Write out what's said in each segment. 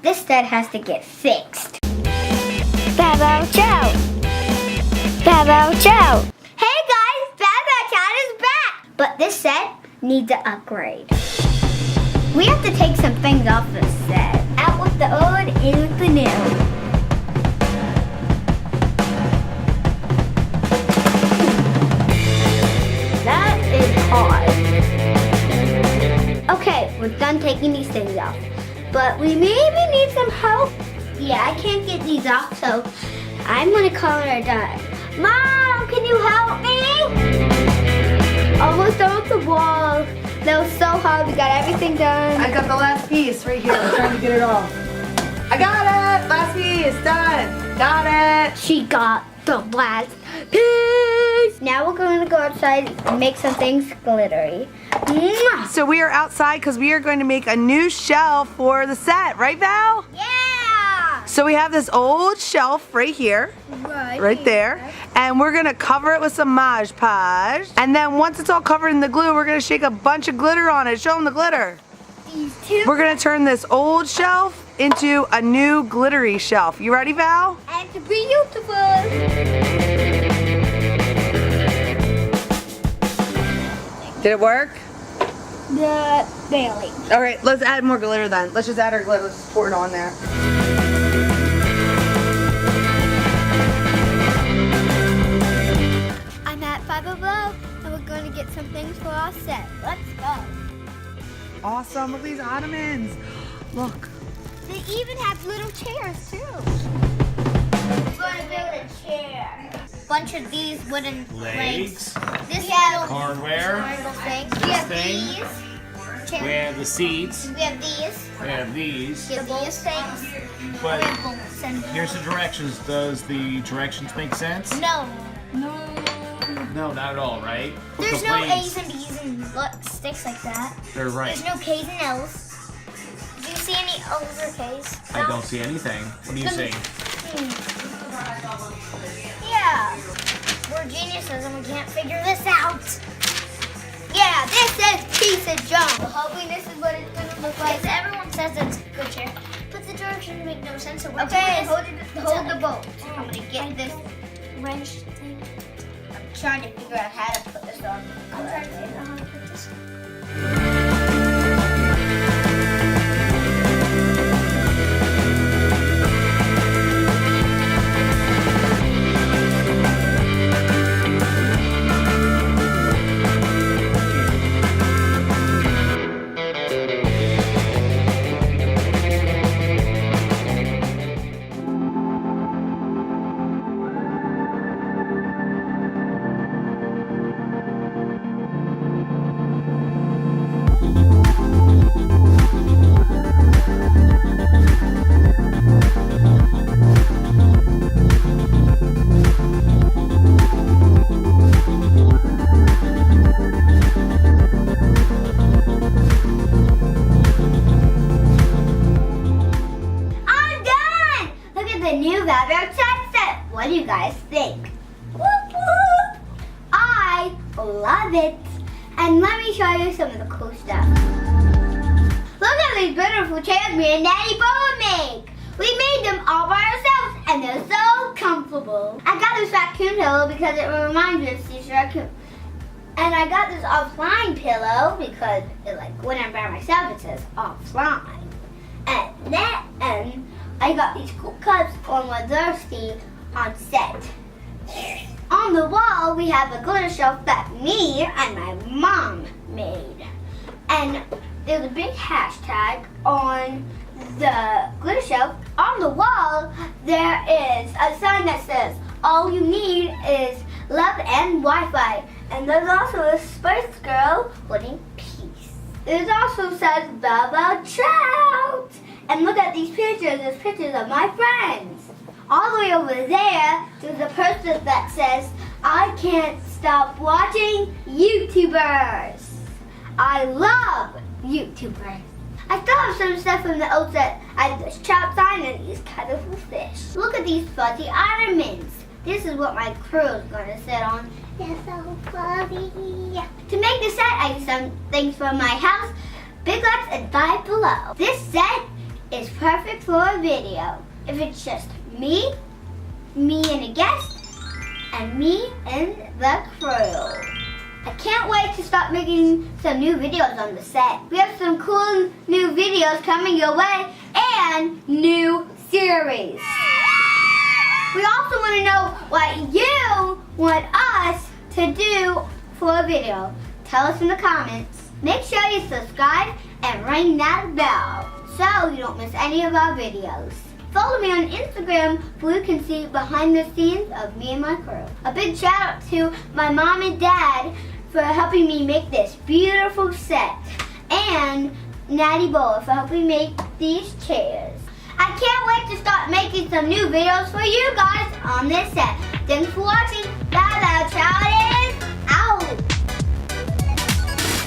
This set has to get fixed. Val Val Trout. Val Val Trout. Hey guys, Val Val Trout is back. But this set needs an upgrade. We have to take some things off the set. Out with the old, in with the new. That is hard. Okay, we're done taking these things off. But we maybe need some help. Yeah, I can't get these off, so I'm gonna call our dad. Mom, can you help me? Almost done with the wall. That was so hard. We got everything done. I got the last piece right here. I'm trying to get it off. I got it! Last piece, done. Got it. She got the last piece. Now we're going to go outside and make some things glittery. Mwah! So we are outside because we are going to make a new shelf for the set, right Val? Yeah! So we have this old shelf right here. Right there. And we're gonna cover it with some Mod Podge. And then once it's all covered in the glue, we're gonna shake a bunch of glitter on it. Show them the glitter. These two. We're gonna turn this old shelf into a new glittery shelf. You ready, Val? And to be beautiful. Did it work? Barely. All right, let's add more glitter then. Let's just add our glitter. Let's just pour it on there. I'm at 5 Below, and we're going to get some things for our set. Let's go. Awesome, look at these ottomans. Look. They even have little chairs too. We're going to build a chair. Bunch of these wooden legs. This has Hardware. things. We have thing. these. We have the seats. We have these. We have these. We have these things. But We have bolts and here's the directions. Does the directions make sense? no. No, not at all, right? There's The no planes, A's and B's and sticks like that. They're right. There's no K's and L's. Do you see any O's or K's? I don't see anything. What do you see? Yeah. We're geniuses and we can't figure this out. Yeah, this is piece of junk. We're hoping this is what it's going to look like. Everyone says it's a good chair, but the directions make no sense. So okay, hold the bolt. I'm going to get this wrench thing. I'm trying to figure out how to put this on. I'm trying to figure out how to put this. Val Val Trout set. What do you guys think? Whoop, whoop. I love it. And let me show you some of the cool stuff. Look at these beautiful chairs me and Daddy Bo make. We made them all by ourselves and they're so comfortable. I got this raccoon pillow because it reminds me of these raccoon. And I got this offline pillow because when I'm by myself it says offline. And then I got these cool cups on my thirsty on set. On the wall we have a glitter shelf that me and my mom made. And there's a big hashtag on the glitter shelf. On the wall there is a sign that says all you need is love and Wi-Fi. And there's also a Spice Girl putting peace. It also says Val Val Trout. And look at these pictures. There's pictures of my friends. All the way over there, there's a poster that says, I can't stop watching YouTubers. I love YouTubers. I still have some stuff from the old set. I have this trout sign and these colorful fish. Look at these fuzzy ottomans. This is what my crew is going to sit on. They're so fuzzy. To make the set, I used some things from my house. Big Lots and 5 Below. This set is perfect for a video. If it's just me and a guest, and me and the crew. I can't wait to start making some new videos on the set. We have some cool new videos coming your way and new series. We also want to know what you want us to do for a video. Tell us in the comments. Make sure you subscribe and ring that bell so you don't miss any of our videos. Follow me on Instagram where you can see behind the scenes of me and my crew. A big shout out to my mom and dad for helping me make this beautiful set, and Natty Bowl for helping make these chairs. I can't wait to start making some new videos for you guys on this set. Thanks for watching. Val Val Trout is out.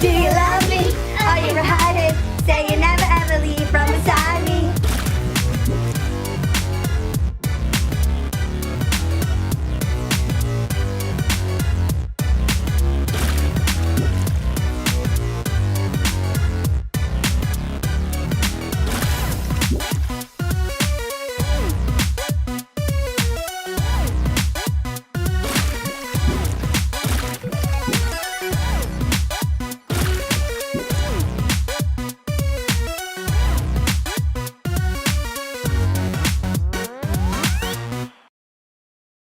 Do you love me? Are you hiding? Say you never.